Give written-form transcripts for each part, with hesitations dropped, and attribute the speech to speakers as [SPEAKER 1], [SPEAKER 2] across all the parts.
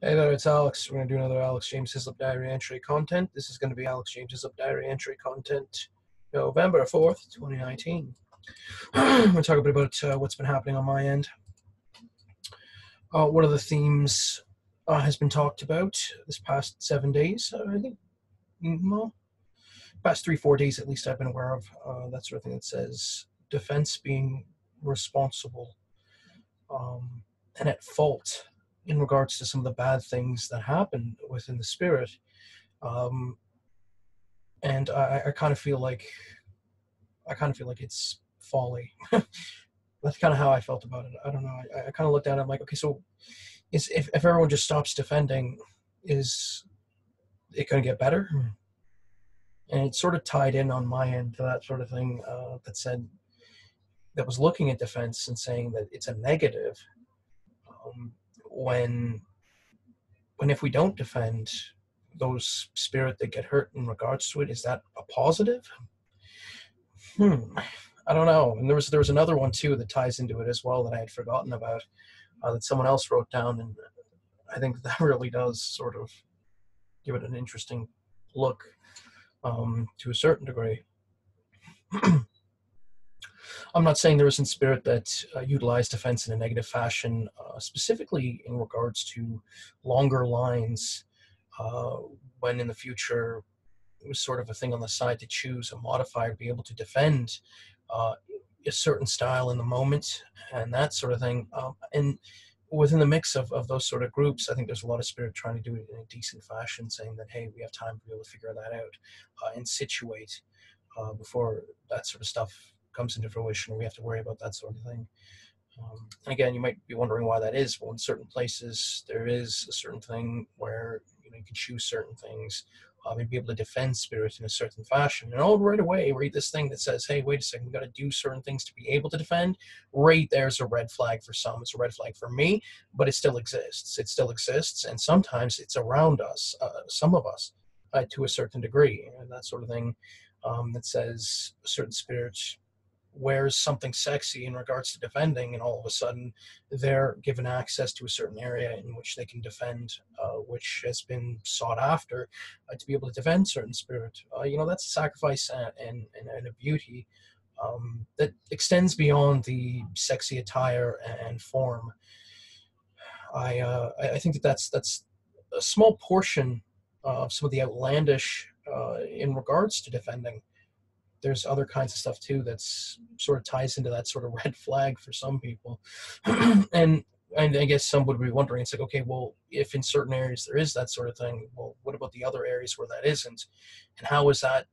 [SPEAKER 1] Hey there, it's Alex. We're going to do another Alex James Hislop diary entry content. This is going to be Alex James Hislop diary entry content November 4th, 2019. We're going to talk a bit about what's been happening on my end. What are the themes has been talked about this past 7 days? I think, well, past 3-4 days at least I've been aware of. That sort of thing that says defense being responsible and at fault in regards to some of the bad things that happen within the spirit. Um, and I kind of feel like it's folly. That's kind of how I felt about it. I don't know. I kind of looked at it. I'm like, okay, so if everyone just stops defending, is it going to get better? And it sort of tied in on my end to that sort of thing that was looking at defense and saying that it's a negative, when if we don't defend those spirit that get hurt in regards to it, is that a positive? I don't know. And there was another one too that ties into it as well that I had forgotten about, that someone else wrote down, and I think that really does sort of give it an interesting look, to a certain degree. I'm not saying there isn't spirit that utilize defense in a negative fashion, specifically in regards to longer lines, uh, when in the future it was sort of a thing on the side to choose a modifier to be able to defend uh, a certain style in the moment and that sort of thing. And within the mix of those sort of groups, I think there's a lot of spirit trying to do it in a decent fashion, saying that, hey, we have time to be able to figure that out, and situate, before that sort of stuff comes into fruition, or we have to worry about that sort of thing. And again, you might be wondering why that is. Well, in certain places, there is a certain thing where you can choose certain things, and be able to defend spirit in a certain fashion. And right away, read this thing that says, "Hey, wait a second, we got to do certain things to be able to defend." Right there's a red flag for some. It's a red flag for me, but it still exists. It still exists, and sometimes it's around us, some of us, to a certain degree, and that sort of thing. That says a certain spirit wears something sexy in regards to defending, and all of a sudden they're given access to a certain area in which they can defend, which has been sought after, to be able to defend certain spirit. That's a sacrifice and a beauty, that extends beyond the sexy attire and form. I think that's a small portion of some of the outlandish, in regards to defending. There's other kinds of stuff too that's sort of ties into that sort of red flag for some people. and and I guess some would be wondering, it's like, okay, well, if in certain areas there is that sort of thing, well, what about the other areas where that isn't? And how is that,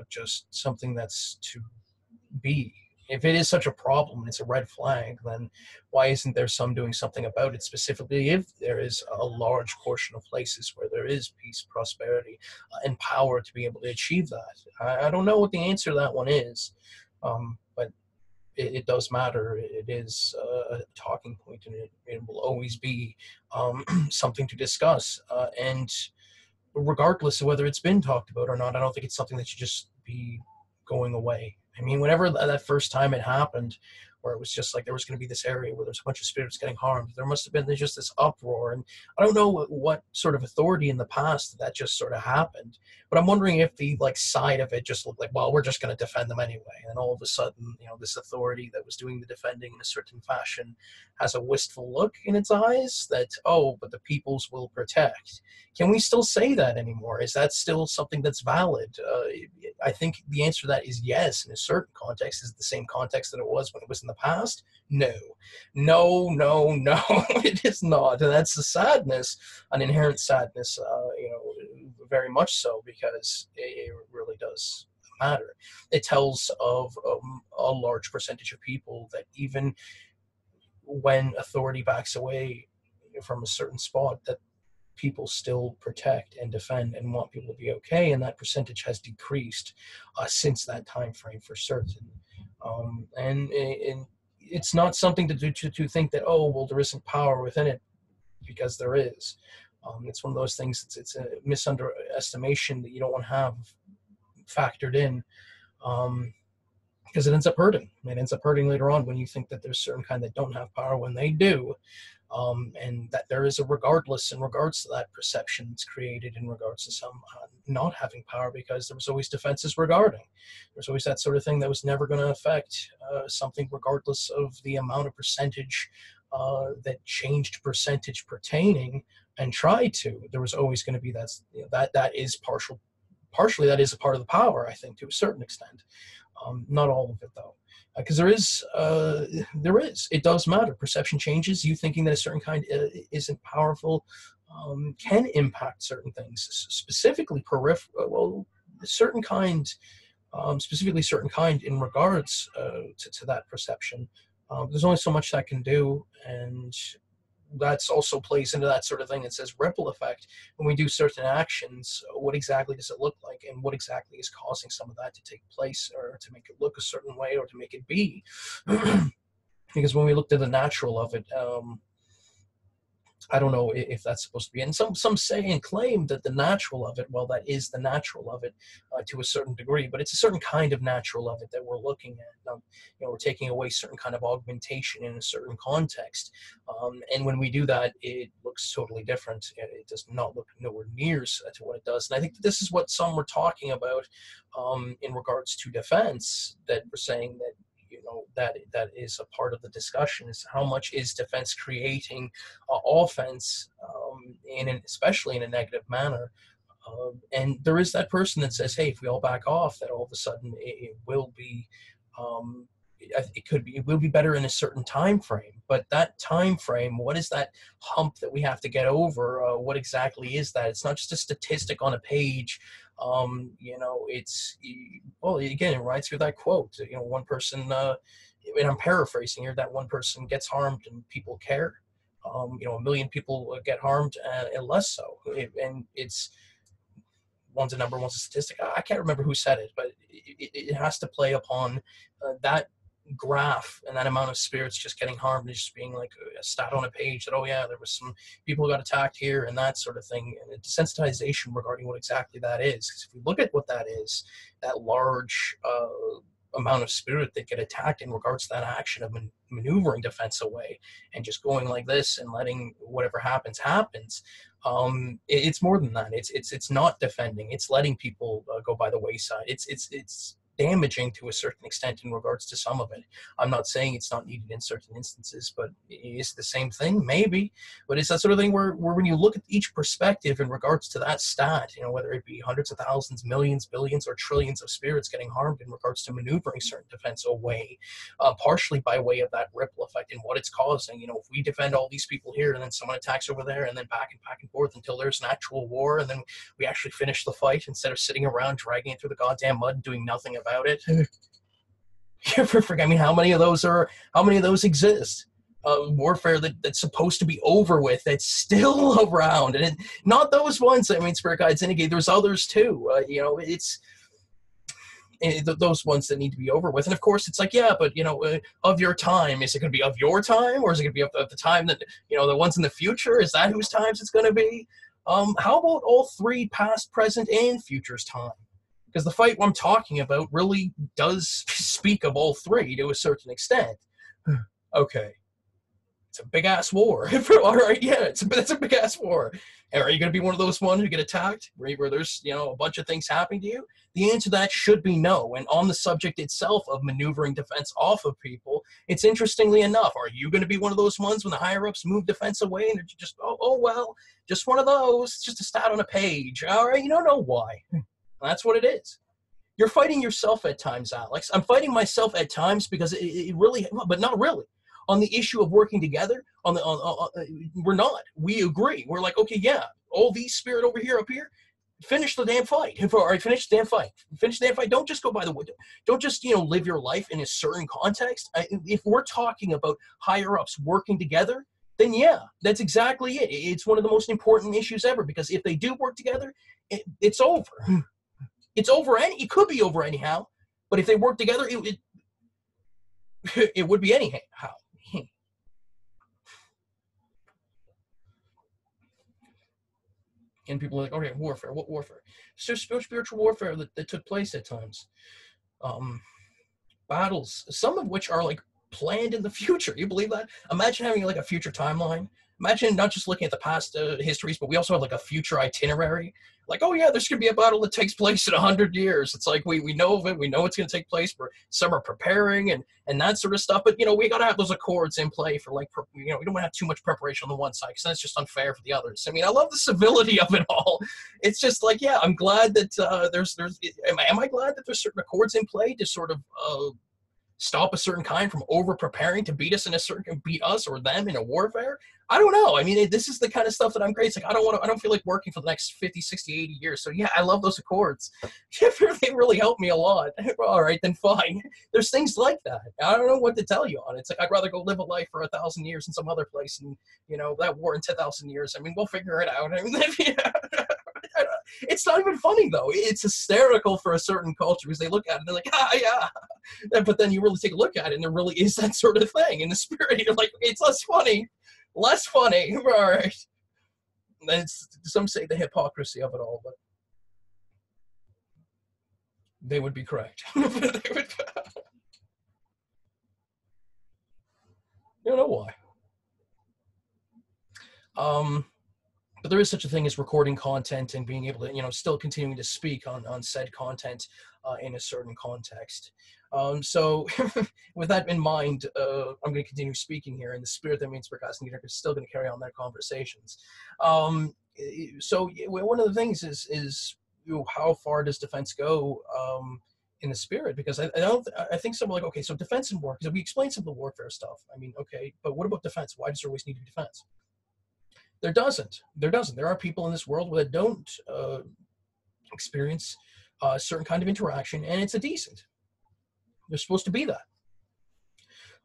[SPEAKER 1] just something that's to be? If it is such a problem and it's a red flag, then why isn't there some doing something about it, specifically if there is a large portion of places where there is peace, prosperity, and power to be able to achieve that? I don't know what the answer to that one is, but it does matter. It is a talking point, and it will always be, something to discuss. And regardless of whether it's been talked about or not, I don't think it's something that should just be going away. I mean, whenever that first time it happened, where it was just like there was going to be this area where there's a bunch of spirits getting harmed, there must have been just this uproar. And I don't know what sort of authority in the past that just sort of happened, but I'm wondering if the side of it just looked like, well, we're just going to defend them anyway. And all of a sudden, this authority that was doing the defending in a certain fashion has a wistful look in its eyes that, oh, but the peoples will protect. Can we still say that anymore? Is that still something that's valid? I think the answer to that is yes, in a certain context. Is it the same context that it was when it was in the past? No. No, no, no, it is not. And that's the sadness, an inherent sadness, very much so, because it really does matter. It tells of, a large percentage of people that even when authority backs away from a certain spot, that people still protect and defend and want people to be okay, and that percentage has decreased, since that time frame for certain. And it's not something to think that, oh, well, there isn't power within it, because there is. It's one of those things. It's a misunderestimation that you don't want to have factored in. Because because it ends up hurting. It ends up hurting later on when you think that there's certain kind that don't have power when they do. And that there is a regardless in regards to that perception that's created in regards to some not having power, because there was always defenses regarding. There's always that sort of thing that was never going to affect something regardless of the amount of percentage that changed percentage pertaining and tried to. There was always going to be that, that is partially that is a part of the power, I think, to a certain extent. Not all of it, though, because it does matter. Perception changes. You thinking that a certain kind isn't powerful can impact certain things, specifically certain kind, specifically certain kind in regards to that perception. There's only so much that can do, and that's also plays into that sort of thing that says ripple effect. When we do certain actions, what exactly does it look like, and what exactly is causing some of that to take place, or to make it look a certain way, or to make it be? Because when we looked at the natural of it, I don't know if that's supposed to be, and some say and claim that the natural of it, well, that is the natural of it to a certain degree, but it's a certain kind of natural of it that we're looking at. We're taking away certain kind of augmentation in a certain context, and when we do that, it looks totally different. It does not look nowhere near to what it does, and I think that this is what some were talking about in regards to defense, that we're saying that that is a part of the discussion, is how much is defense creating offense, especially in a negative manner. And there is that person that says, hey, if we all back off, that all of a sudden it will be, it will be better in a certain time frame. But that time frame, what is that hump that we have to get over? What exactly is that? It's not just a statistic on a page. It's, well, again, it rides through that quote. One person, and I'm paraphrasing here, that one person gets harmed and people care. A million people get harmed and less so. And it's, one's a number, one's a statistic. I can't remember who said it, but it has to play upon that graph and that amount of spirits just getting harmed and just being like a stat on a page that, oh yeah, there was some people who got attacked here and that sort of thing, and a desensitization regarding what exactly that is. Because if we look at what that is, that large amount of spirit that get attacked in regards to that action of maneuvering defense away and just going like this and letting whatever happens, it's more than that. It's not defending. It's letting people go by the wayside. It's damaging to a certain extent in regards to some of it. I'm not saying it's not needed in certain instances, but it's the same thing, maybe. But it's that sort of thing where when you look at each perspective in regards to that stat, whether it be hundreds of thousands, millions, billions, or trillions of spirits getting harmed in regards to maneuvering certain defense away, partially by way of that ripple effect and what it's causing. If we defend all these people here and then someone attacks over there and then back and forth until there's an actual war, and then we actually finish the fight instead of sitting around dragging it through the goddamn mud and doing nothing about it. You ever forget? I mean, how many of those exist? Warfare that's supposed to be over with, that's still around, and not those ones. I mean, Spirit Guides indicate there's others too. It's those ones that need to be over with. And of course, it's like, yeah, but of your time, is it going to be of your time, or is it going to be of the time that the ones in the future? Is that whose times it's going to be? How about all three, past, present, and future's time? Because the fight I'm talking about really does speak of all three to a certain extent. Okay. It's a big-ass war. All right, yeah, it's a big-ass war. And are you going to be one of those ones who get attacked, where there's, a bunch of things happening to you? The answer to that should be no. And on the subject itself of maneuvering defense off of people, it's interestingly enough, are you going to be one of those ones when the higher-ups move defense away and they're just, oh well, just one of those, it's just a stat on a page. All right, you don't know why. That's what it is. You're fighting yourself at times, Alex. I'm fighting myself at times because it really, but not really. On the issue of working together, we're not. We agree. We're like, okay, yeah, all these spirit over here, up here, finish the damn fight. All right, finish the damn fight. Finish the damn fight. Don't just go by the window. Don't just, live your life in a certain context. If we're talking about higher-ups working together, then yeah, that's exactly it. It's one of the most important issues ever, because if they do work together, it's over. It's over, and it could be over anyhow. But if they work together, it would be anyhow. And people are like, okay, warfare. What warfare? It's just spiritual warfare that took place at times. battles, some of which are like planned in the future. You believe that? Imagine having like a future timeline. Imagine not just looking at the past histories, but we also have like a future itinerary. Like, oh yeah, there's gonna be a battle that takes place in 100 years. It's like we know of it, we know it's gonna take place. Some are preparing and that sort of stuff. But we gotta have those accords in play for like we don't want to have too much preparation on the one side because that's just unfair for the others. I mean, I love the civility of it all. It's just like, yeah, I'm glad that there's am I glad that there's certain accords in play to sort of stop a certain kind from over preparing to beat us beat us or them in a warfare. I don't know. I mean, this is the kind of stuff that I'm great. It's like, I don't feel like working for the next 50, 60, 80 years. So yeah, I love those accords. They really help me a lot. All right, then fine. There's things like that. I don't know what to tell you on it. It's like, I'd rather go live a life for 1,000 years in some other place and, that war in 10,000 years. I mean, we'll figure it out. I mean, it's not even funny though. It's hysterical for a certain culture because they look at it and they're like, yeah. But then you really take a look at it and there really is that sort of thing in the spirit. You're like, it's less funny. All right. Some say the hypocrisy of it all, but they would be correct. You don't know why. But there is such a thing as recording content and being able to, still continuing to speak on said content in a certain context. So with that in mind, I'm going to continue speaking here in the spirit that means broadcasting is still going to carry on their conversations. So one of the things is how far does defense go in the spirit? Because I think some are like, okay, so defense and war, because we explained some of the warfare stuff. I mean, okay, but what about defense? Why does there always need to be defense? There doesn't. There are people in this world that don't experience a certain kind of interaction, and it's a decent. There's supposed to be that.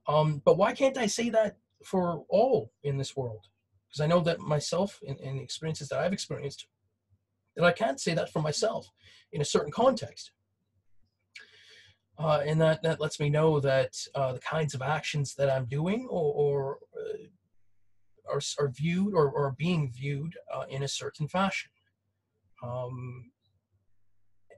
[SPEAKER 1] But why can't I say that for all in this world? Because I know that myself, in the experiences that I've experienced, that I can't say that for myself in a certain context. And that lets me know that the kinds of actions that I'm doing or are viewed or are being viewed in a certain fashion.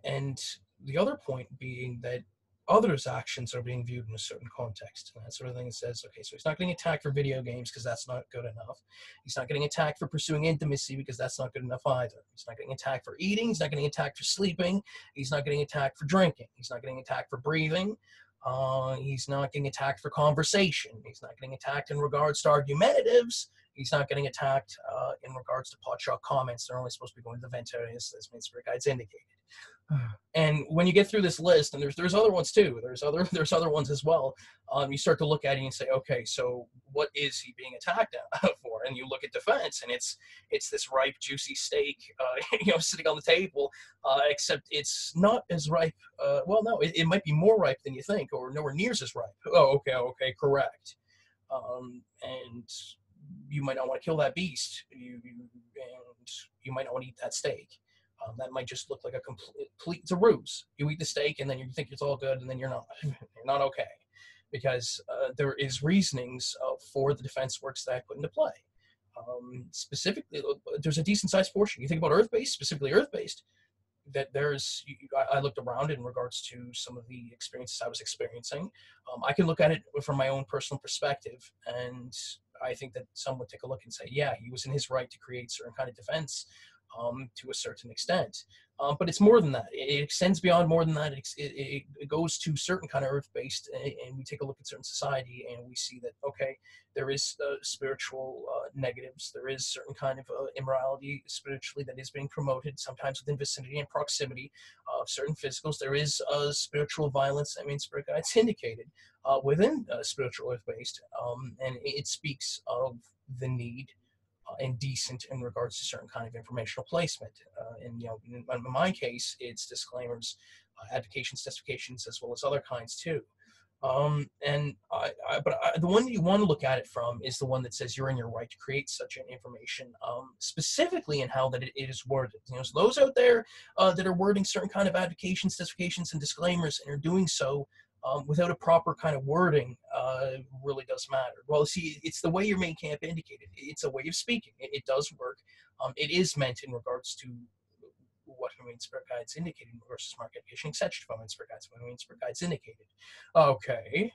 [SPEAKER 1] And the other point being that others' actions are being viewed in a certain context. And that sort of thing says, okay, so he's not getting attacked for video games because that's not good enough. He's not getting attacked for pursuing intimacy because that's not good enough either. He's not getting attacked for eating. He's not getting attacked for sleeping. He's not getting attacked for drinking. He's not getting attacked for breathing. He's not getting attacked for conversation. He's not getting attacked in regards to argumentatives. He's not getting attacked in regards to potshot comments. They're only supposed to be going to the vent areas, as Spirit Guides indicated. And when you get through this list, and there's other ones too, there's other ones as well, you start to look at it and say, okay, so what is he being attacked for? And you look at defense, and it's this ripe, juicy steak, sitting on the table, except it's not as ripe. Well, no, it might be more ripe than you think, or nowhere near as ripe. Oh, okay, correct. And you might not want to kill that beast, and you might not want to eat that steak. That might just look like a complete, it's a ruse. You eat the steak and then you think it's all good, and then you're not okay. Because there is reasonings for the defense works that I put into play. Specifically, there's a decent sized portion. You think about Earth-based, specifically Earth-based, that I looked around in regards to some of the experiences I was experiencing. I can look at it from my own personal perspective, and I think that some would take a look and say, yeah, he was in his right to create certain kind of defense to a certain extent. But it's more than that. It extends beyond more than that. It goes to certain kind of earth-based, and we take a look at certain society, and we see that, okay, there is spiritual negatives. There is certain kind of immorality spiritually that is being promoted, sometimes within vicinity and proximity of certain physicals. There is spiritual violence, Spirit Guides indicated, within spiritual earth-based, and it speaks of the need and decent in regards to certain kind of informational placement. And in my case, it's disclaimers, advocations, testifications, as well as other kinds too. But the one you want to look at it from is the one that says you're in your right to create such an information, specifically in how that it is worded. So those out there that are wording certain kind of advocations, testifications, and disclaimers, and are doing so without a proper kind of wording, really does matter. Well, see, it's the way your main camp indicated. It's a way of speaking. It does work. It is meant in regards to what when Marine Spirit Guides indicated versus mark education, etc. Divine Marine Spirit Guides when Marine Spirit Guides indicated. Okay.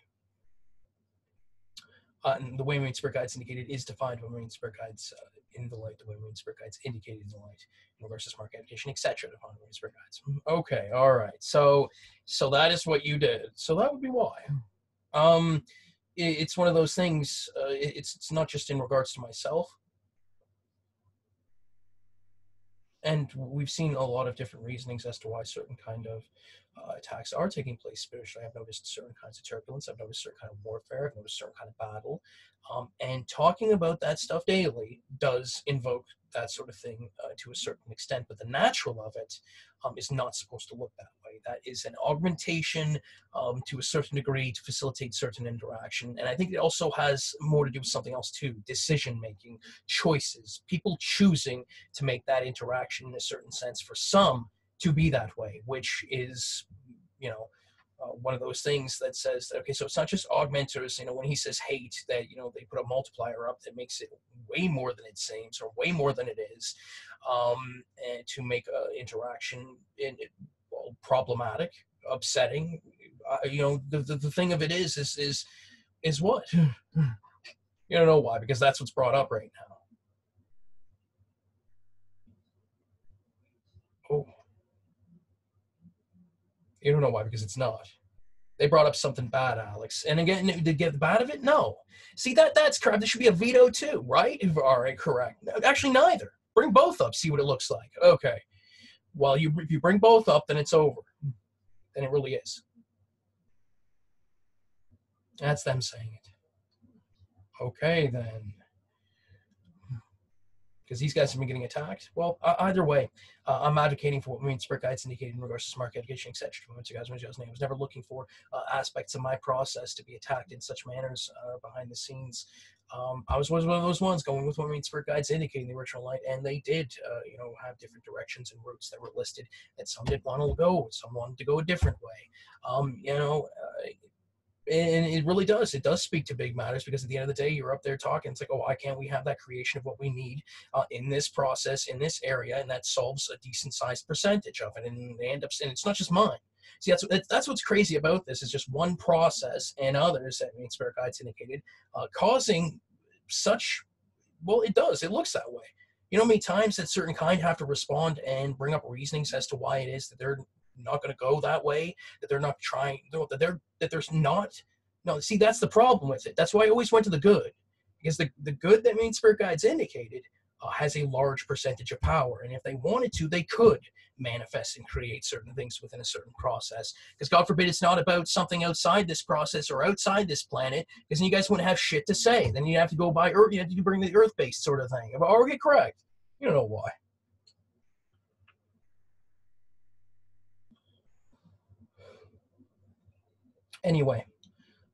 [SPEAKER 1] And the way Marine Spirit Guides indicated is defined by Marine Spirit Guides in the light, the way Marine Spirit Guides indicated in the light, versus mark education, etc. Defined by Marine Spirit Guides. Okay, all right. So that is what you did. So that would be why. It's one of those things. It's not just in regards to myself. And we've seen a lot of different reasonings as to why certain kind of attacks are taking place spiritually. I've noticed certain kinds of turbulence. I've noticed certain kind of warfare. I've noticed certain kind of battle. And talking about that stuff daily does invoke that sort of thing to a certain extent. But the natural of it is not supposed to look that way. That is an augmentation to a certain degree to facilitate certain interaction. And I think it also has more to do with something else too: decision-making, choices, people choosing to make that interaction in a certain sense for some to be that way, which is, one of those things that says, okay, so it's not just augmenters, when he says hate, that, they put a multiplier up that makes it way more than it seems or way more than it is, and to make interaction problematic, upsetting. The thing of it is what? You don't know why, because that's what's brought up right now. Oh. You don't know why, because it's not. They brought up something bad, Alex. And again, did you get the bad of it? No. See, that's crap. There should be a veto too, right? All right, correct. Actually, neither. Bring both up, see what it looks like. Okay. Well, if you bring both up, then it's over. Then it really is. That's them saying it. Okay, then. Because these guys have been getting attacked. Well, either way, I'm advocating for what Marine Spirit Guides indicated in regards to smart education, etc. I was never looking for aspects of my process to be attacked in such manners behind the scenes. I was one of those ones going with what Marine Spirit Guides indicating the original light, and they did, have different directions and routes that were listed. That some didn't want to go, some wanted to go a different way. And it really does. It does speak to big matters, because at the end of the day, you're up there talking. It's like, oh, why can't we have that creation of what we need in this process, in this area, and that solves a decent sized percentage of it. And they end up saying it's not just mine. See, that's what's crazy about this, is just one process and others that Spirit Guides indicated causing such. Well, it does. It looks that way. You know how many times that certain kind have to respond and bring up reasonings as to why it is that they're not going to go that way, that they're not trying, that there's not. No, see, that's the problem with it. That's why I always went to the good, because the good that Main Spirit Guides indicated has a large percentage of power, and if they wanted to, they could manifest and create certain things within a certain process. Because God forbid it's not about something outside this process or outside this planet, because then you guys wouldn't have shit to say. Then you have to go by Earth. You have to bring the Earth-based sort of thing. Or get correct. You don't know why. Anyway,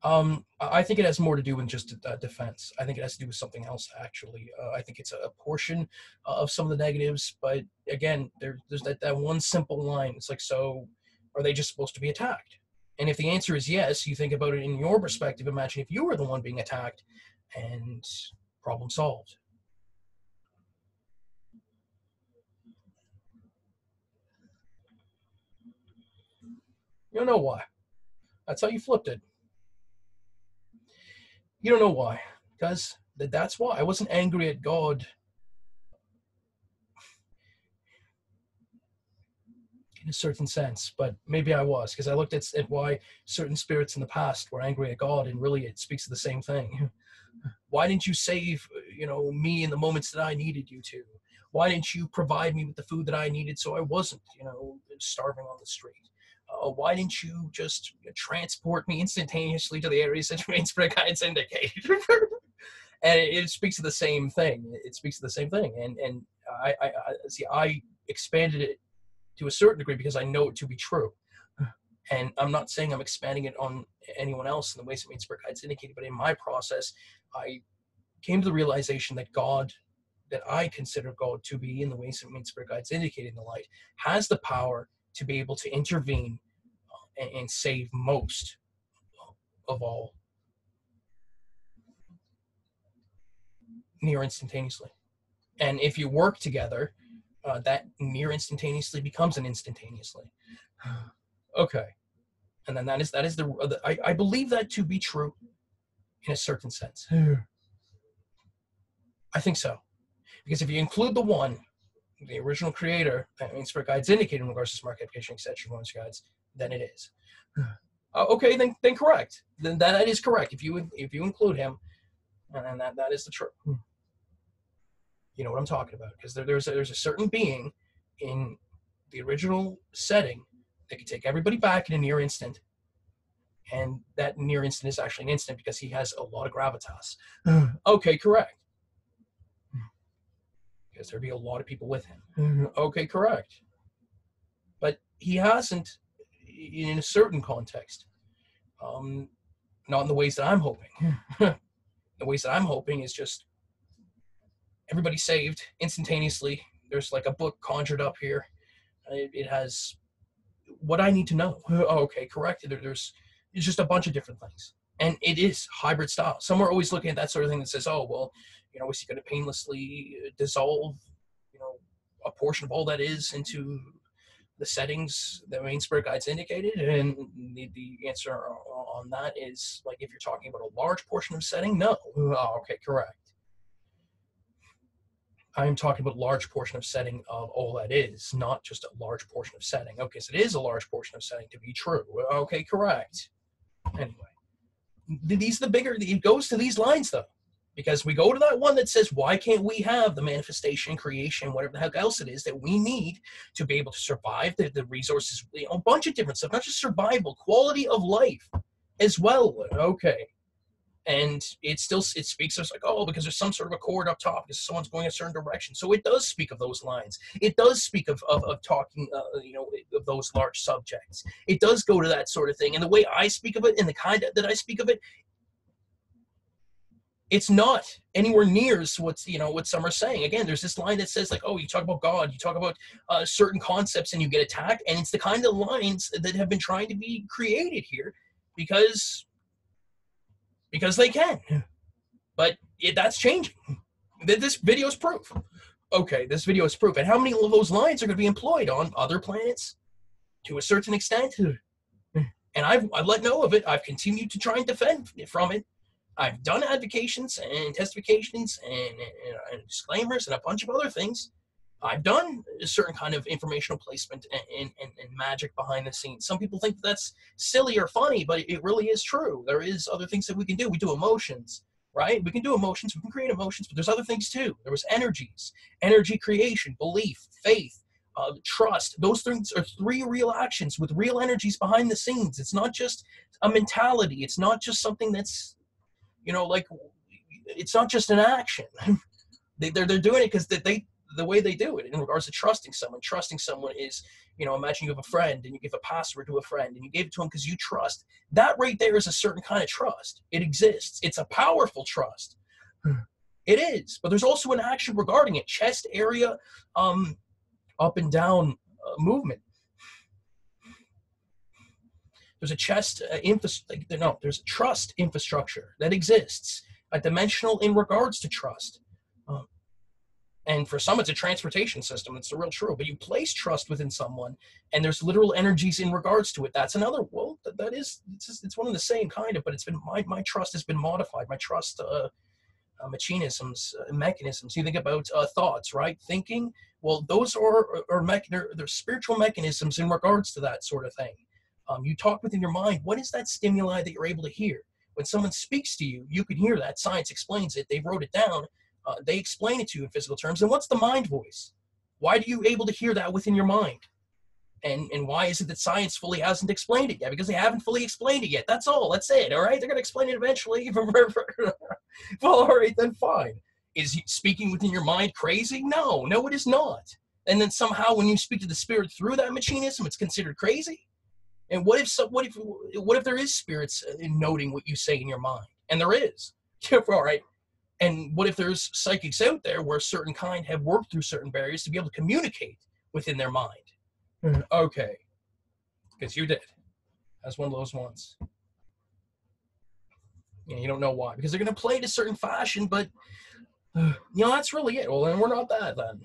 [SPEAKER 1] I think it has more to do with just defense. I think it has to do with something else, actually. I think it's a portion of some of the negatives, but again, there's that one simple line. It's like, so are they just supposed to be attacked? And if the answer is yes, you think about it in your perspective. Imagine if you were the one being attacked, and problem solved. You don't know why. That's how you flipped it. You don't know why, because that's why. I wasn't angry at God in a certain sense, but maybe I was, because I looked at why certain spirits in the past were angry at God, and really it speaks to the same thing. Why didn't you save, me in the moments that I needed you to? Why didn't you provide me with the food that I needed so I wasn't, starving on the street? Why didn't you just transport me instantaneously to the areas that your Spirit Guides indicated? And it speaks to the same thing. It speaks to the same thing. And I expanded it to a certain degree because I know it to be true. And I'm not saying I'm expanding it on anyone else in the ways that Spirit Guides indicated, but in my process, I came to the realization that God, that I consider God to be in the ways that Spirit Guides indicated in the light, has the power to be able to intervene and save most of all near instantaneously. And if you work together, that near instantaneously becomes an instantaneously. Okay. And then that is I believe that to be true in a certain sense. I think so. Because if you include the one, the original creator, that means Spirit Guides indicated in regards to smart application extension bonus guides, then it is. Okay, then correct. Then that is correct. If you include him, and that is the truth. You know what I'm talking about, because there's a certain being in the original setting that can take everybody back in a near instant, and that near instant is actually an instant because he has a lot of gravitas. Okay, correct. Because there'd be a lot of people with him. Okay, correct. But he hasn't, in a certain context, not in the ways that I'm hoping. The ways that I'm hoping is just everybody saved instantaneously. There's like a book conjured up here. It has what I need to know. Okay, correct. There's just a bunch of different things. And it is hybrid style. Some are always looking at that sort of thing that says, oh, well, you know, is he going to painlessly dissolve, you know, a portion of all that is into the settings that main Spirit Guides indicated? And the answer on that is, like, if you're talking about a large portion of setting, no. Oh, okay, correct. I am talking about large portion of setting of all that is, not just a large portion of setting. Okay, so it is a large portion of setting to be true. Okay, correct. Anyway, these are the bigger, it goes to these lines though, because we go to that one that says, why can't we have the manifestation, creation, whatever the heck else it is that we need to be able to survive, the resources, you know, a bunch of different stuff, not just survival, quality of life as well. Okay. And it speaks of like, oh, because there's some sort of a chord up top because someone's going a certain direction. So it does speak of those lines. It does speak of talking, you know, of those large subjects. It does go to that sort of thing. And the way I speak of it and the kind that I speak of it, it's not anywhere near what's, you know, what some are saying. Again, there's this line that says like, oh, you talk about God, you talk about certain concepts and you get attacked. And it's the kind of lines that have been trying to be created here because they can, but that's changing. This video is proof. Okay, this video is proof. And how many of those lines are going to be employed on other planets to a certain extent? And I've let know of it. I've continued to try and defend from it. I've done advocations and testifications and disclaimers and a bunch of other things. I've done a certain kind of informational placement and magic behind the scenes. Some people think that's silly or funny, but it really is true. There is other things that we can do. We do emotions, right? We can do emotions. We can create emotions, but there's other things too. There was energies, energy creation, belief, faith, trust. Those things are three real actions with real energies behind the scenes. It's not just a mentality. It's not just something that's, you know, like, it's not just an action. They're doing it because the way they do it in regards to trusting someone. Trusting someone is, you know, imagine you have a friend and you give a password to a friend and you gave it to him because you trust. That right there is a certain kind of trust. It exists. It's a powerful trust. It is. But there's also an action regarding it. Chest area, up and down movement. There's a chest there's a trust infrastructure that exists. A dimensional in regards to trust. And for some, it's a transportation system. It's the real true. But you place trust within someone, and there's literal energies in regards to it. That's another. Well, it's one of the same kind of. But it's been my trust has been modified. My trust mechanisms. You think about thoughts, right? Thinking. Well, those they're spiritual mechanisms in regards to that sort of thing. You talk within your mind. What is that stimuli that you're able to hear? When someone speaks to you, you can hear that. Science explains it. They wrote it down. They explain it to you in physical terms. And what's the mind voice? Why are you able to hear that within your mind? And why is it that science fully hasn't explained it yet? Because they haven't fully explained it yet. That's all. That's it. All right. They're going to explain it eventually. Well, all right, then fine. Is speaking within your mind crazy? No, it is not. And then somehow when you speak to the spirit through that machinism, it's considered crazy. And what if there is spirits noting what you say in your mind? And there is. All right. And what if there's psychics out there where a certain kind have worked through certain barriers to be able to communicate within their mind? Okay. Because you did. That's one of those ones. You don't know why. Because they're going to play it a certain fashion, but, that's really it. Well, then we're not that then.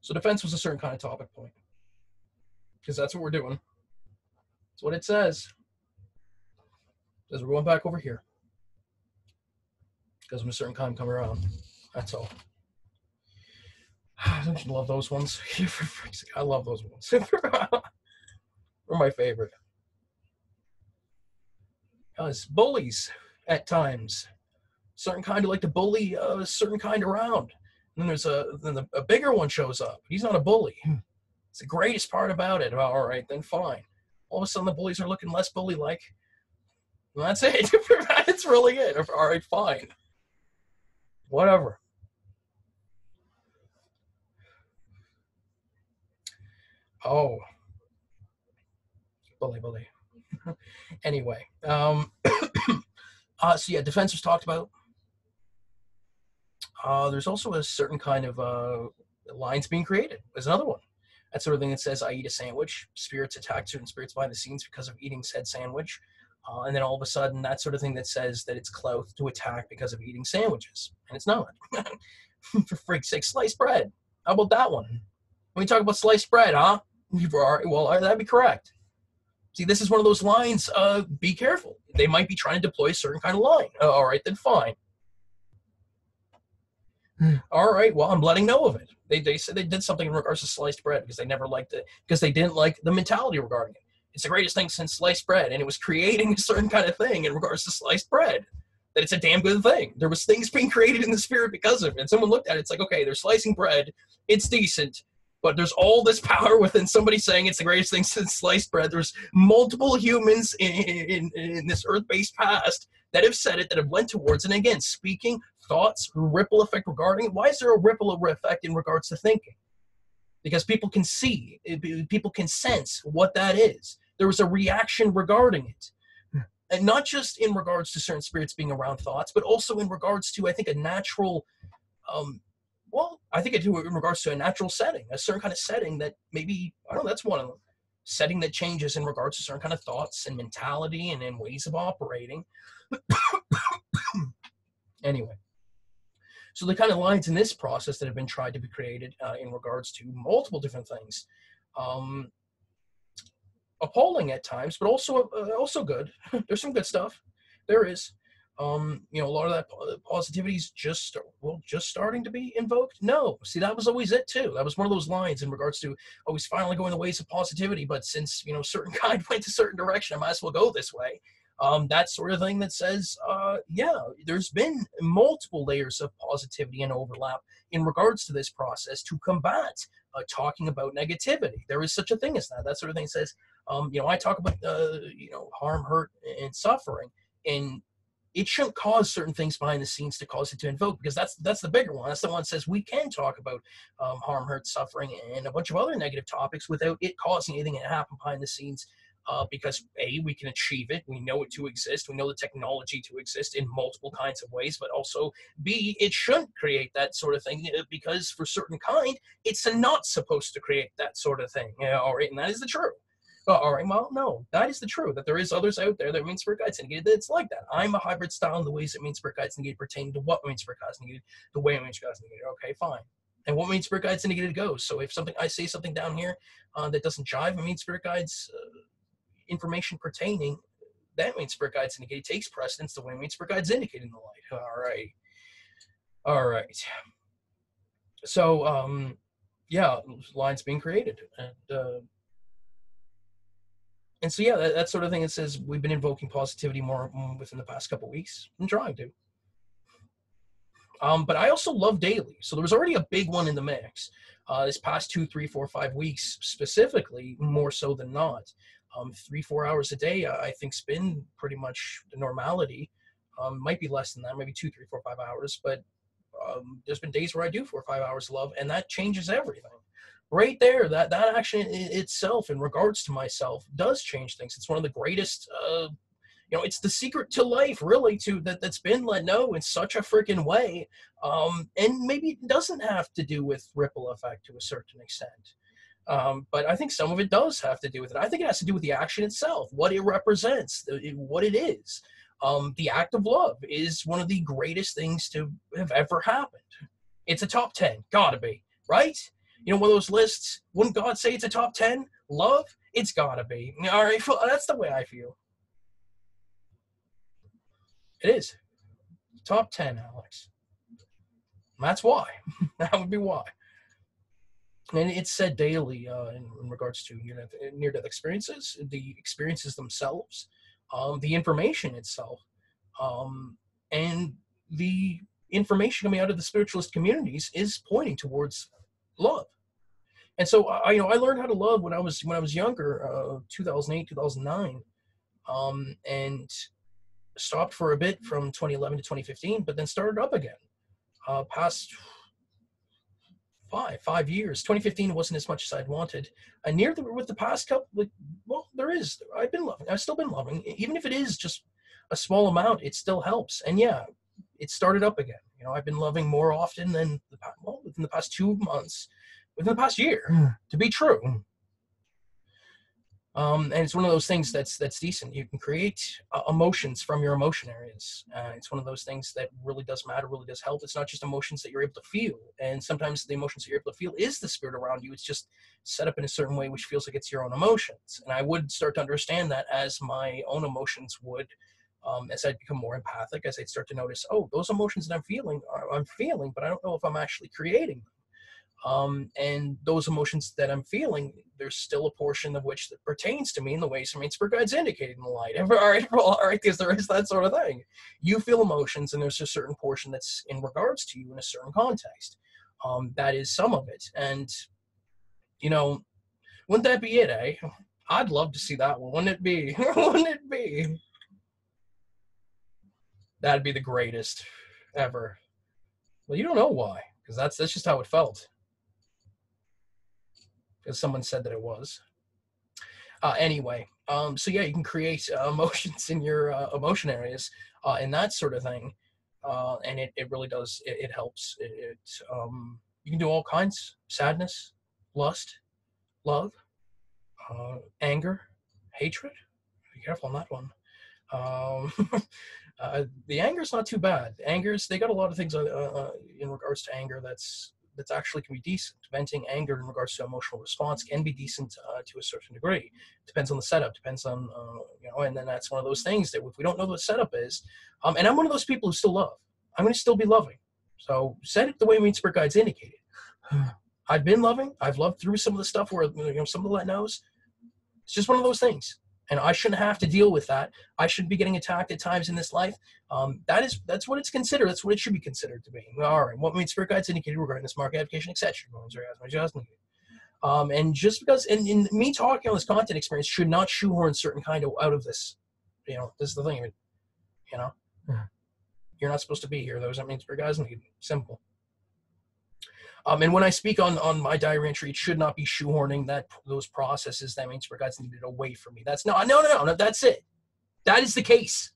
[SPEAKER 1] So defense was a certain kind of topic point. Because that's what we're doing. That's what it says. Because we're going back over here. Because when a certain kind come around. That's all. I love those ones. I love those ones. They're my favorite. It's bullies at times. Certain kind of like to bully a certain kind around. And then there's a bigger one shows up. He's not a bully. It's the greatest part about it. All right, then fine. All of a sudden the bullies are looking less bully-like. And that's it. That's really it. All right, fine. Whatever. Oh. Bully. Anyway. So yeah, defense was talked about. There's also a certain kind of lines being created. There's another one. That sort of thing that says, I eat a sandwich. Spirits attack certain spirits behind the scenes because of eating said sandwich. And then all of a sudden, that sort of thing that says that it's clout to attack because of eating sandwiches. And it's not. For freak's sake, sliced bread. How about that one? When we talk about sliced bread, huh? Well, that'd be correct. See, this is one of those lines. Be careful. They might be trying to deploy a certain kind of line. All right, then fine. All right, well, I'm letting know of it. They said they did something in regards to sliced bread because they never liked it, because they didn't like the mentality regarding it. It's the greatest thing since sliced bread, and it was creating a certain kind of thing in regards to sliced bread, that it's a damn good thing. There was things being created in the spirit because of it, and someone looked at it, it's like, okay, they're slicing bread, it's decent, but there's all this power within somebody saying it's the greatest thing since sliced bread. There's multiple humans in this earth-based past that have said it, that have went towards it. And again, speaking, thoughts, ripple effect regarding it. Why is there a ripple effect in regards to thinking? Because people can see, people can sense what that is. There was a reaction regarding it. And not just in regards to certain spirits being around thoughts, but also in regards to, I think, a natural, I think I do in regards to a natural setting, a certain kind of setting that maybe, I don't know, that's one of them. Setting that changes in regards to certain kind of thoughts and mentality and ways of operating. Anyway, so the kind of lines in this process that have been tried to be created in regards to multiple different things, appalling at times, but also good. There's some good stuff. There is. A lot of that positivity is just starting to be invoked. No, see, that was always it too. That was one of those lines in regards to always finally going the ways of positivity. But since certain kind went a certain direction, I might as well go this way. That sort of thing that says, there's been multiple layers of positivity and overlap in regards to this process to combat talking about negativity. There is such a thing as that. That sort of thing says, I talk about harm, hurt, and suffering, and it shouldn't cause certain things behind the scenes to cause it to invoke, because that's the bigger one. That's the one that says we can talk about harm, hurt, suffering, and a bunch of other negative topics without it causing anything to happen behind the scenes, because A, we can achieve it, we know it to exist, we know the technology to exist in multiple kinds of ways, but also B, it shouldn't create that sort of thing, because for certain kind, it's not supposed to create that sort of thing. All right, and that is the truth. All right, well, no, that is the truth, that there is others out there that mean spirit guides negated, that's like that. I'm a hybrid style in the ways that mean spirit guides negated pertain to what means spirit guides negated, the way it means spirit guides negated. Okay, fine. And what means spirit guides negated goes. So if I say something down here that doesn't jive, it means spirit guides information pertaining, that means spirit guides indicated takes precedence, the way it means spirit guides indicated in the light. All right. So, lines being created. And so, yeah, that sort of thing that says we've been invoking positivity more within the past couple of weeks. I'm trying to. But I also love daily. So there was already a big one in the mix. This past 2, 3, 4, 5 weeks, specifically, more so than not. 3-4 hours a day, I think's been pretty much the normality. Might be less than that, maybe 2, 3, 4, 5 hours. But there's been days where I do 4 or 5 hours of love, and that changes everything. Right there, that action itself, in regards to myself, does change things. It's one of the greatest, it's the secret to life, really, that's been let know in such a freaking way. And maybe it doesn't have to do with ripple effect to a certain extent. But I think some of it does have to do with it. I think it has to do with the action itself, what it represents, what it is. The act of love is one of the greatest things to have ever happened. It's a top 10, gotta be, right? You know, one of those lists, wouldn't God say it's a top 10? Love? It's gotta be. All right, well, that's the way I feel. It is. Top 10, Alex. That's why. That would be why. And it's said daily in regards to near-death experiences, the experiences themselves, the information itself, and the information coming out of the spiritualist communities is pointing towards love. And so I learned how to love when I was younger, 2008, 2009, and stopped for a bit from 2011 to 2015, but then started up again. Past 5 years. 2015 wasn't as much as I'd wanted. With the past couple, I've been loving. I've still been loving, even if it is just a small amount. It still helps. And yeah, it started up again. You know, I've been loving more often than within the past 2 months, within the past year, to be true. And it's one of those things that's decent. You can create emotions from your emotion areas. It's one of those things that really does matter, really does help. It's not just emotions that you're able to feel. And sometimes the emotions that you're able to feel is the spirit around you. It's just set up in a certain way, which feels like it's your own emotions. And I would start to understand that as my own emotions would, as I'd become more empathic, as I'd start to notice, oh, those emotions that I'm feeling, but I don't know if I'm actually creating them. And those emotions that I'm feeling, there's still a portion of which that pertains to me in the way some spirit guides indicated in the light. All right, because there is that sort of thing. You feel emotions, and there's a certain portion that's in regards to you in a certain context. That is some of it. And, you know, wouldn't that be it, eh? I'd love to see that one. Wouldn't it be? Wouldn't it be? That'd be the greatest ever. Well, you don't know why, because that's just how it felt. Because someone said that it was. Anyway, so yeah, you can create emotions in your emotion areas and that sort of thing. And it really does, it helps. You can do all kinds: sadness, lust, love, anger, hatred. Be careful on that one. The anger's not too bad. They got a lot of things in regards to anger that's actually can be decent. Venting anger in regards to emotional response can be decent to a certain degree. Depends on the setup. Depends on and then that's one of those things that if we don't know what the setup is, and I'm one of those people who still love. I'm going to still be loving. So set it the way me spirit guides indicated. I've been loving. I've loved through some of the stuff where some of the let knows. It's just one of those things. And I shouldn't have to deal with that. I shouldn't be getting attacked at times in this life. That's what it's considered. That's what it should be considered to be. All right. What means spirit guides indicated regarding this market application, etc. And just because, and me talking on this content experience should not shoehorn certain kind of out of this. This is the thing. You're not supposed to be here. That means spirit guides need. Simple. And when I speak on my diary entry, it should not be shoehorning those processes that means spirit guides needed away from me. That's no. That's it. That is the case.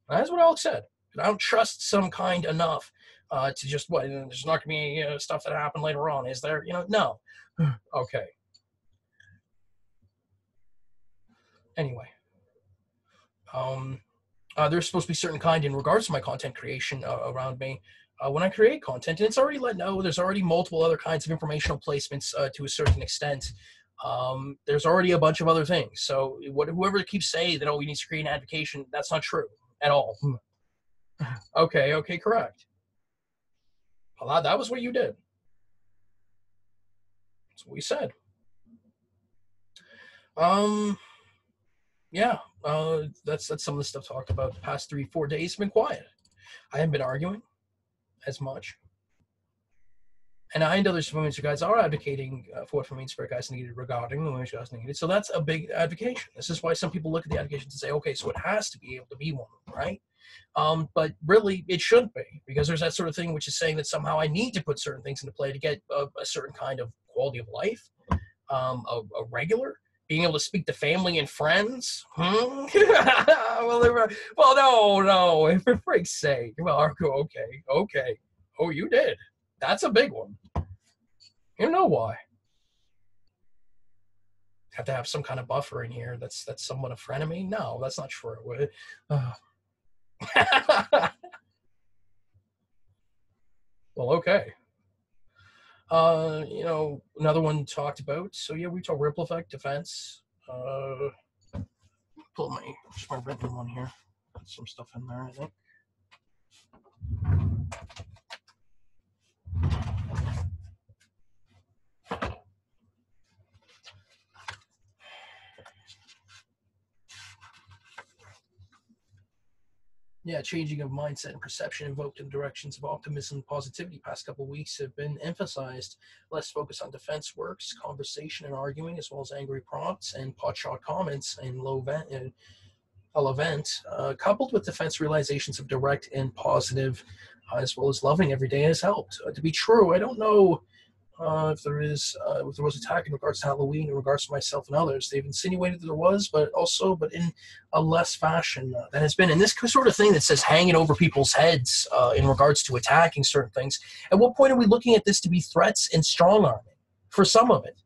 [SPEAKER 1] That's what Alex said. I don't trust some kind enough to just there's not gonna be stuff that happened later on. Is there? No. Okay. Anyway, there's supposed to be certain kind in regards to my content creation around me. When I create content, and it's already let know, there's already multiple other kinds of informational placements to a certain extent. There's already a bunch of other things. So whoever keeps saying that, we need to create an advocation, that's not true at all. Okay, correct. Well, that was what you did. That's what we said. Yeah, that's some of the stuff talked about. The past 3-4 days have been quiet. I haven't been arguing as much. And I and other women's guides are advocating for what women's spirit guides needed regarding the women's guides needed. So that's a big advocation. This is why some people look at the advocations and say, okay, so it has to be able to be one, right? But really, it shouldn't be, because there's that sort of thing which is saying that somehow I need to put certain things into play to get a certain kind of quality of life, a regular, being able to speak to family and friends. Well, no, for freak's sake. Well, okay. Oh, you did. That's a big one. You know why? Have to have some kind of buffer in here that's somewhat a frenemy? No, that's not true. Well, okay. You know, another one talked about. So yeah, we talked ripple effect, defense. Pull my written one here. Got some stuff in there, I think. Yeah, changing of mindset and perception invoked in directions of optimism and positivity past couple of weeks have been emphasized. Less focus on defense works, conversation and arguing, as well as angry prompts and potshot comments and low event, coupled with defense realizations of direct and positive, as well as loving every day has helped. To be true, I don't know if there was attack in regards to Halloween, in regards to myself and others. They've insinuated that there was, but in a less fashion than has been. And this sort of thing that says hanging over people's heads in regards to attacking certain things. At what point are we looking at this to be threats and strong arming for some of it?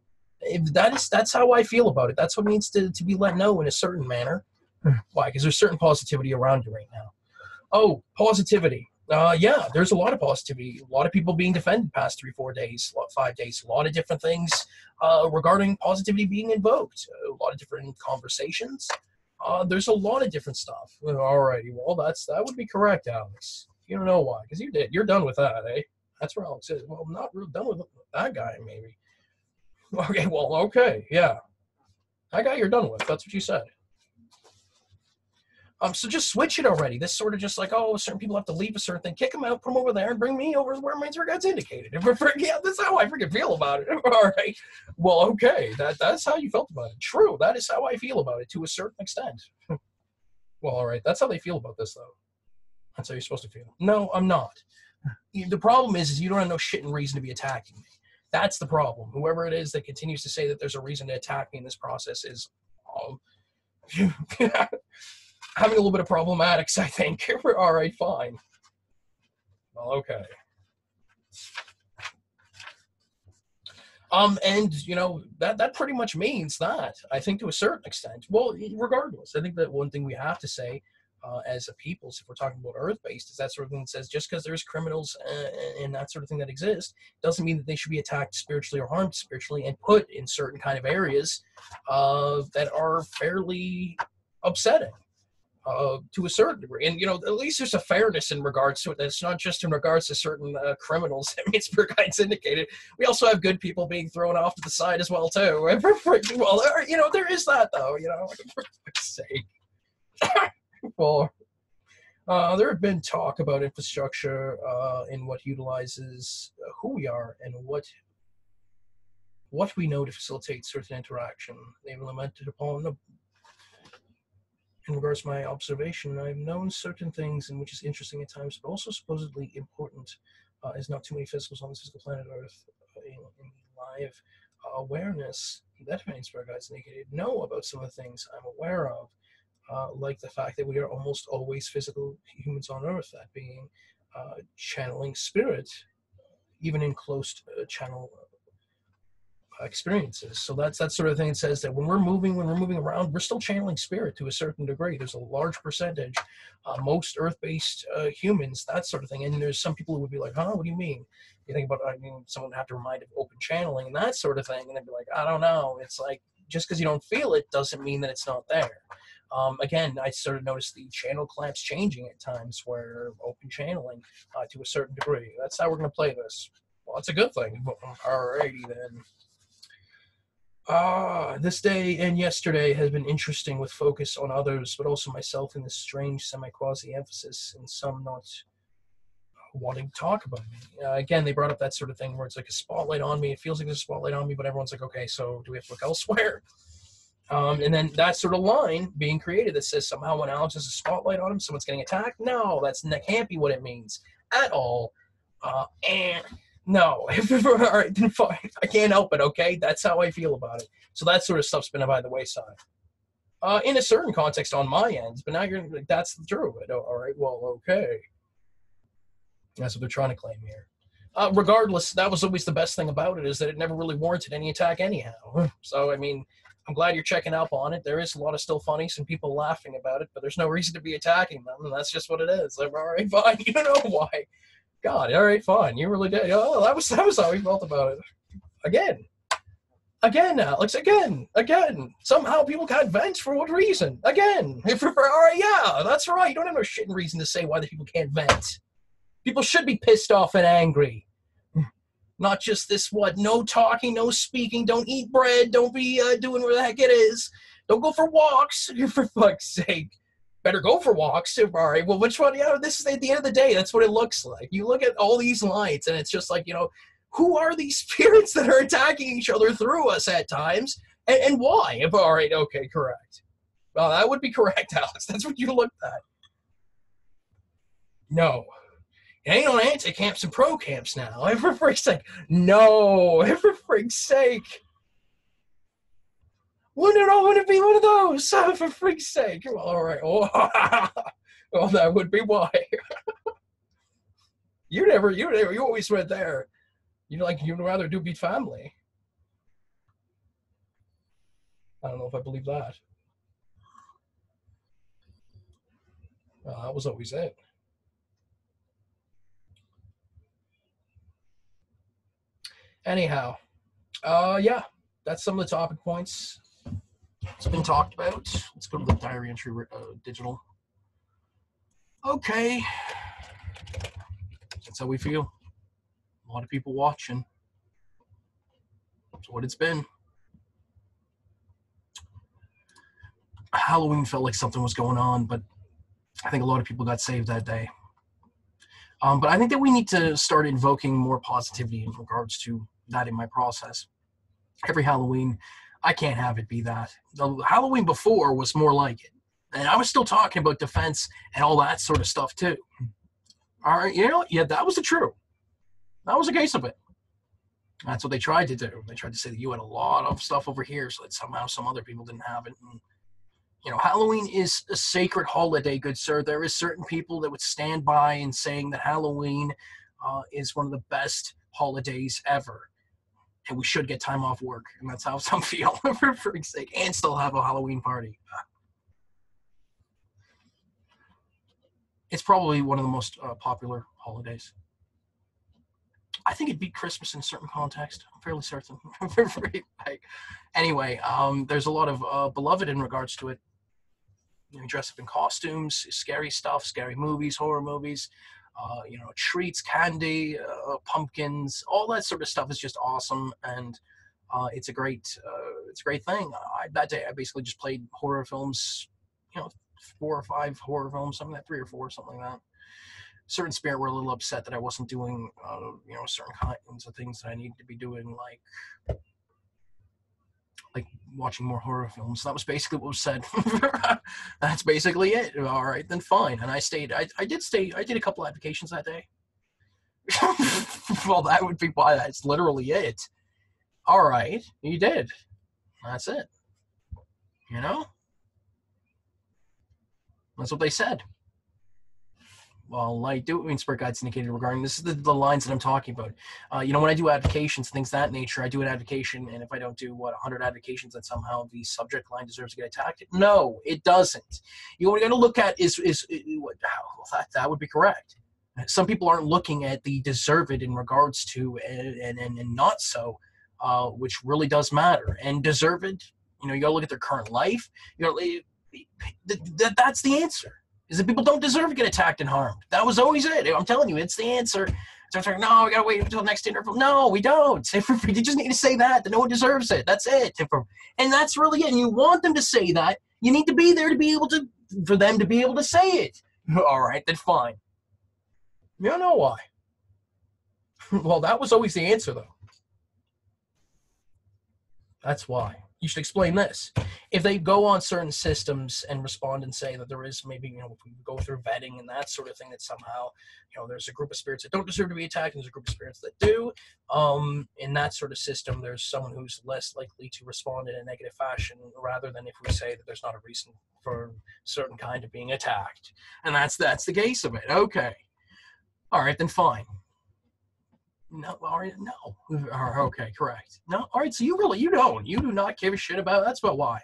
[SPEAKER 1] That's how I feel about it. That's what needs to be let know in a certain manner. Why? Because there's certain positivity around you right now. Oh, positivity. Yeah, there's a lot of positivity. A lot of people being defended past 3-4 days, 5 days. A lot of different things regarding positivity being invoked. A lot of different conversations. There's a lot of different stuff. Alrighty, well, that would be correct, Alex. You don't know why, because you did. You're done with that, eh? That's where Alex is. Well, I'm not real done with that guy, maybe. Okay, well, okay, yeah. That guy you're done with. That's what you said. So just switch it already. This sort of just like, oh, certain people have to leave a certain thing. Kick them out, put them over there, and bring me over where my God's indicated. Yeah, that's how I freaking feel about it. All right. Well, okay. That's how you felt about it. True. That is how I feel about it to a certain extent. Well, all right. That's how they feel about this, though. That's how you're supposed to feel. No, I'm not. The problem is you don't have no shit and reason to be attacking me. That's the problem. Whoever it is that continues to say that there's a reason to attack me in this process is having a little bit of problematics, I think. All right, fine. Well, okay. And you know that pretty much means that I think to a certain extent. Well, regardless, I think that one thing we have to say as a people, if we're talking about Earth-based, is that sort of thing that says just because there's criminals and that sort of thing that exist doesn't mean that they should be attacked spiritually or harmed spiritually and put in certain kind of areas that are fairly upsetting. To a certain degree. And, you know, at least there's a fairness in regards to it. It's not just in regards to certain criminals. I mean, Spirit Guides indicated. We also have good people being thrown off to the side as well, too. Well, you know, there is that, though, you know, for fuck's sake. Well, there have been talk about infrastructure and what utilizes who we are and what we know to facilitate certain interaction. They've lamented upon in regards to my observation, I've known certain things, and which is interesting at times, but also supposedly important, is not too many physicals on this physical planet Earth in live awareness that Spirit Guides indicated know about some of the things I'm aware of, like the fact that we are almost always physical humans on Earth, that being channeling spirit, even in closed channel experiences. So that's that sort of thing that says that when we're moving around, we're still channeling spirit to a certain degree. There's a large percentage, most earth-based humans, that sort of thing. And there's some people who would be like, huh, what do you mean? You think about, I mean, someone would have to remind of open channeling and that sort of thing. And they'd be like, I don't know. It's like, just because you don't feel it doesn't mean that it's not there. Again, I sort of noticed the channel clamps changing at times where open channeling to a certain degree. That's how we're going to play this. Well, it's a good thing. Alrighty then. This day and yesterday has been interesting with focus on others, but also myself in this strange semi-quasi emphasis and some not wanting to talk about me. Again, they brought up that sort of thing where it's like a spotlight on me. It feels like there's a spotlight on me, but everyone's like, okay, so do we have to look elsewhere? And then that sort of line being created that says somehow when Alex has a spotlight on him, someone's getting attacked. No, that can't be what it means at all. And no, all right, then fine. I can't help it, okay? That's how I feel about it. So that sort of stuff's been by the wayside. In a certain context on my end, but now you're like, that's true. All right, well, okay. That's what they're trying to claim here. Regardless, that was always the best thing about it, is that it never really warranted any attack anyhow. So, I mean, I'm glad you're checking up on it. There is a lot of still funny, some people laughing about it, but there's no reason to be attacking them, and that's just what it is. Like, all right, fine. You know why. God, all right, fine. You really did. Oh, that was how he felt about it. Again, Alex, again. Somehow people can't vent for what reason? Again. All right, yeah, that's right. You don't have no shitting reason to say why the people can't vent. People should be pissed off and angry. Not just this, no talking, no speaking, don't eat bread, don't be doing where the heck it is. Don't go for walks, for fuck's sake. Better go for walks. All right, well, which one? This is at the end of the day, that's what it looks like. You look at all these lines, and it's just like, who are these spirits that are attacking each other through us at times, and why? All right, okay, correct. Well, that would be correct, Alex. That's what you looked at. No. It ain't on anti-camps and pro-camps now. For freak's sake. No. For freak's sake. Wouldn't it be one of those? For freak's sake. Well, all right. Oh, well, that would be why. You always went there. You'd rather do beat family. I don't know if I believe that. That was always it. Anyhow, yeah, that's some of the topic points. It's been talked about. Let's go to the diary entry digital. Okay. That's how we feel. A lot of people watching. That's what it's been. Halloween felt like something was going on, but I think a lot of people got saved that day. But I think that we need to start invoking more positivity in regards to that in my process. Every Halloween, I can't have it be that. The Halloween before was more like it. And I was still talking about defense and all that sort of stuff too. All right, yeah, that was the truth. That was a case of it. That's what they tried to do. They tried to say that you had a lot of stuff over here so that somehow some other people didn't have it. And, Halloween is a sacred holiday, good sir. There is certain people that would stand by in saying that Halloween is one of the best holidays ever. And we should get time off work. And that's how some feel, for freak's sake, and still have a Halloween party. It's probably one of the most popular holidays. I think it beat Christmas in a certain context. I'm fairly certain. Anyway, there's a lot of beloved in regards to it. Dress up in costumes, scary stuff, scary movies, horror movies, treats, candy, pumpkins, all that sort of stuff is just awesome, and it's a great thing. That day I basically just played horror films, 4 or 5 horror films, something like that, 3 or 4, something like that. Certain spirit were a little upset that I wasn't doing, certain kinds of things that I needed to be doing, like watching more horror films. That was basically what was said. That's basically it. All right, then fine. And I stayed. I did a couple applications that day. Well, that would be why. That's literally it. All right, you did. That's it. That's what they said. Well, I do mean Spirit Guides indicated regarding this is the lines that I'm talking about. When I do advocations, things of that nature, I do an advocation, and if I don't do 100 advocations, then somehow the subject line deserves to get attacked. No, it doesn't. What you got to look at is that would be correct. Some people aren't looking at the deserved in regards to and not so, which really does matter. And deserved, you got to look at their current life. That's the answer. Is that people don't deserve to get attacked and harmed. That was always it. I'm telling you, it's the answer. So I'm saying, no, we got to wait until the next interview. No, we don't. You just need to say that no one deserves it. That's it. And that's really it. And you want them to say that. You need to be there to be able to, for them to be able to say it. All right, then fine. You don't know why. Well, that was always the answer, though. That's why. You should explain this. If they go on certain systems and respond and say that there is maybe, if we go through vetting and that sort of thing, that somehow, there's a group of spirits that don't deserve to be attacked and there's a group of spirits that do. In that sort of system, there's someone who's less likely to respond in a negative fashion rather than if we say that there's not a reason for certain kind of being attacked. And that's the case of it. Okay. All right, then fine. No, all right, no. Okay, correct. No, all right, so you do not give a shit about, that's about why.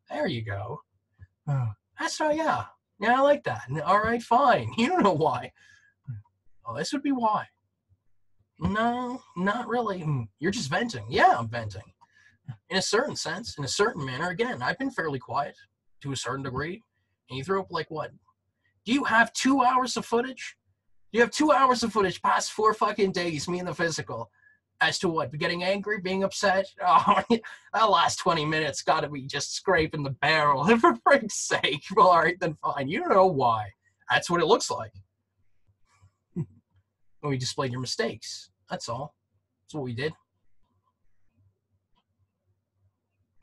[SPEAKER 1] There you go. That's right, yeah. Yeah, I like that. All right, fine. You don't know why. Oh, this would be why. No, not really. You're just venting. Yeah, I'm venting. In a certain sense, in a certain manner. Again, I've been fairly quiet to a certain degree. And you throw up like what? Do you have 2 hours of footage? You have 2 hours of footage past 4 fucking days, me and the physical. As to what? Getting angry, being upset? Oh, that last 20 minutes gotta be just scraping the barrel. For frick's sake. Well, all right, then fine. You don't know why. That's what it looks like. We displayed your mistakes. That's all. That's what we did.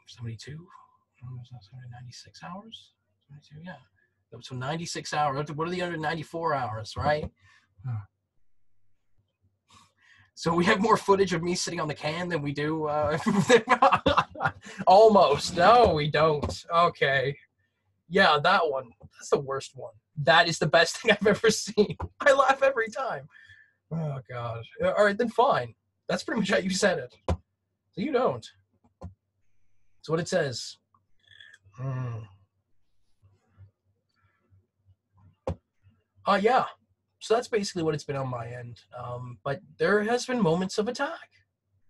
[SPEAKER 1] 72? 96 hours? 72, yeah. So 96 hours. What are the other 94 hours, right? So we have more footage of me sitting on the can than we do. Almost. No, we don't. Okay. Yeah, that one. That's the worst one. That is the best thing I've ever seen. I laugh every time. Oh, God. All right, then fine. That's pretty much how you said it. So you don't. That's what it says. Yeah. So that's basically what it's been on my end. But there has been moments of attack.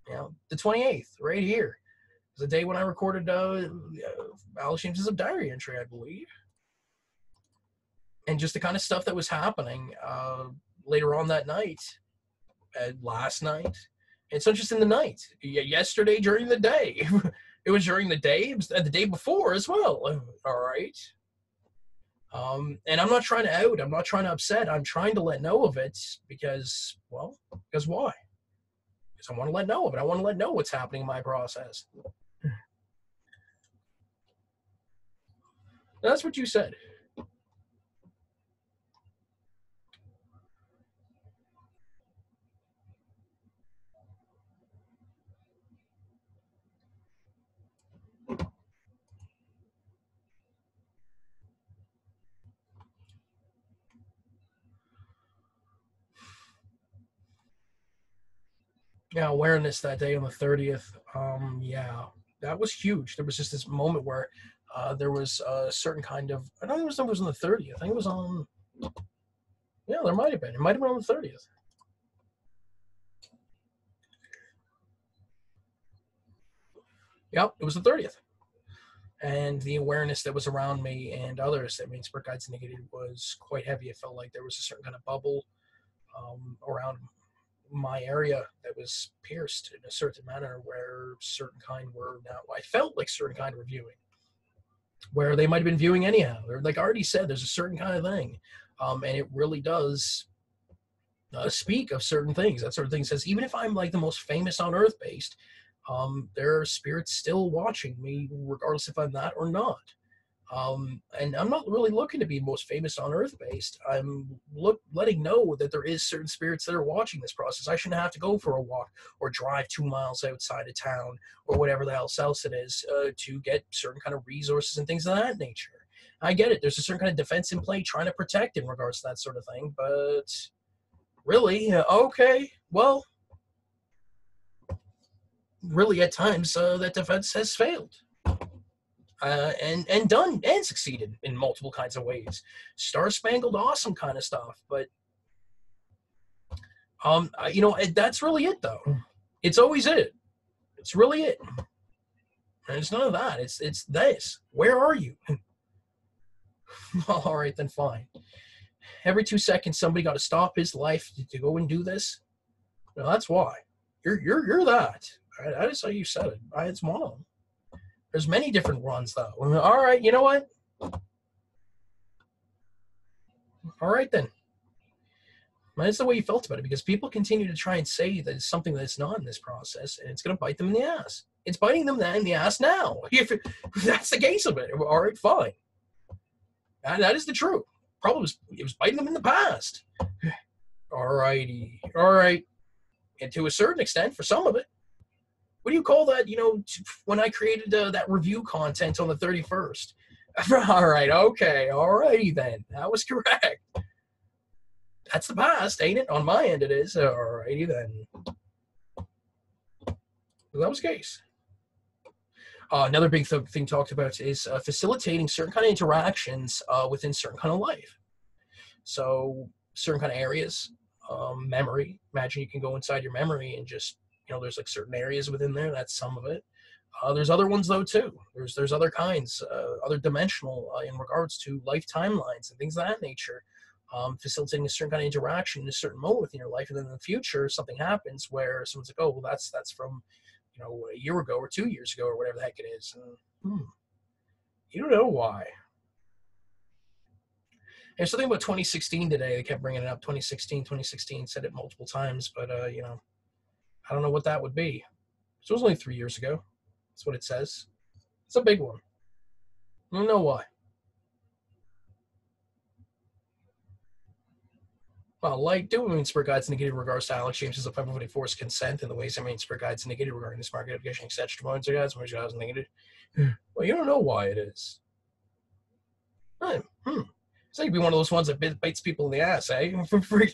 [SPEAKER 1] You know, the 28th, right here. The day when I recorded Alex James Hislop diary entry, I believe. And just the kind of stuff that was happening later on that night, last night. It's not just in the night. Yesterday during the day. It was during the day. It was the day before as well. All right. And I'm not trying to out. I'm not trying to upset. I'm trying to let know of it because why? Because I want to let know of it. I want to let know what's happening in my process. That's what you said. Yeah, awareness that day on the 30th. Yeah, that was huge. There was just this moment where there was a certain kind of, I don't think it was on the 30th. I think it was on, yeah, there might have been. It might have been on the 30th. Yep, it was the 30th. And the awareness that was around me and others that Main Spirit Guides indicated was quite heavy. It felt like there was a certain kind of bubble around my area that was pierced in a certain manner where certain kind were now, I felt like certain kind were viewing, where they might have been viewing anyhow. Or like I already said, there's a certain kind of thing. And it really does speak of certain things. That sort of thing says, even if I'm like the most famous on earth based, there are spirits still watching me, regardless if I'm that or not. And I'm not really looking to be most famous on earth based. I'm letting know that there is certain spirits that are watching this process. I shouldn't have to go for a walk or drive 2 miles outside of town or whatever the else it is to get certain kind of resources and things of that nature. I get it. There's a certain kind of defense in play trying to protect in regards to that sort of thing. But really, okay, well, really at times that defense has failed. And done and succeeded in multiple kinds of ways. Star-spangled awesome kind of stuff. But, that's really it, though. It's always it. It's really it. And it's none of that. It's this. Where are you? All right, then fine. Every 2 seconds, somebody got to stop his life to go and do this. No, that's why. You're that. I just saw you said it. It's one of them. There's many different ones, though. All right, you know what? All right, then. That's the way you felt about it, because people continue to try and say that it's something that's not in this process, and it's going to bite them in the ass. It's biting them in the ass now. If that's the case of it. All right, fine. That is the truth. Problem is, it was biting them in the past. All righty. All right. And to a certain extent, for some of it. What do you call that, when I created that review content on the 31st? All right, okay, all righty then. That was correct. That's the past, ain't it? On my end it is. All righty then. That was the case. Another big thing talked about is facilitating certain kind of interactions within certain kind of life. So certain kind of areas Memory. Imagine you can go inside your memory and just, there's like certain areas within there. That's some of it. There's other ones though too. There's other kinds, other dimensional in regards to life timelines and things of that nature, facilitating a certain kind of interaction in a certain moment within your life, and then in the future something happens where someone's like, oh, well, that's from a year ago or 2 years ago or whatever the heck it is. And, you don't know why. There's something about 2016 today. They kept bringing it up. 2016, said it multiple times, but I don't know what that would be. So it was only 3 years ago. That's what it says. It's a big one. I don't know why. Well, like doing spirit guides negated regards to Alex James Hislop, everybody forced consent and the ways I mean spirit guides negated regarding this market of getting such moments of guys, which I was negated. Well, you don't know why it is. So you'd be one of those ones that bites people in the ass, eh? For free.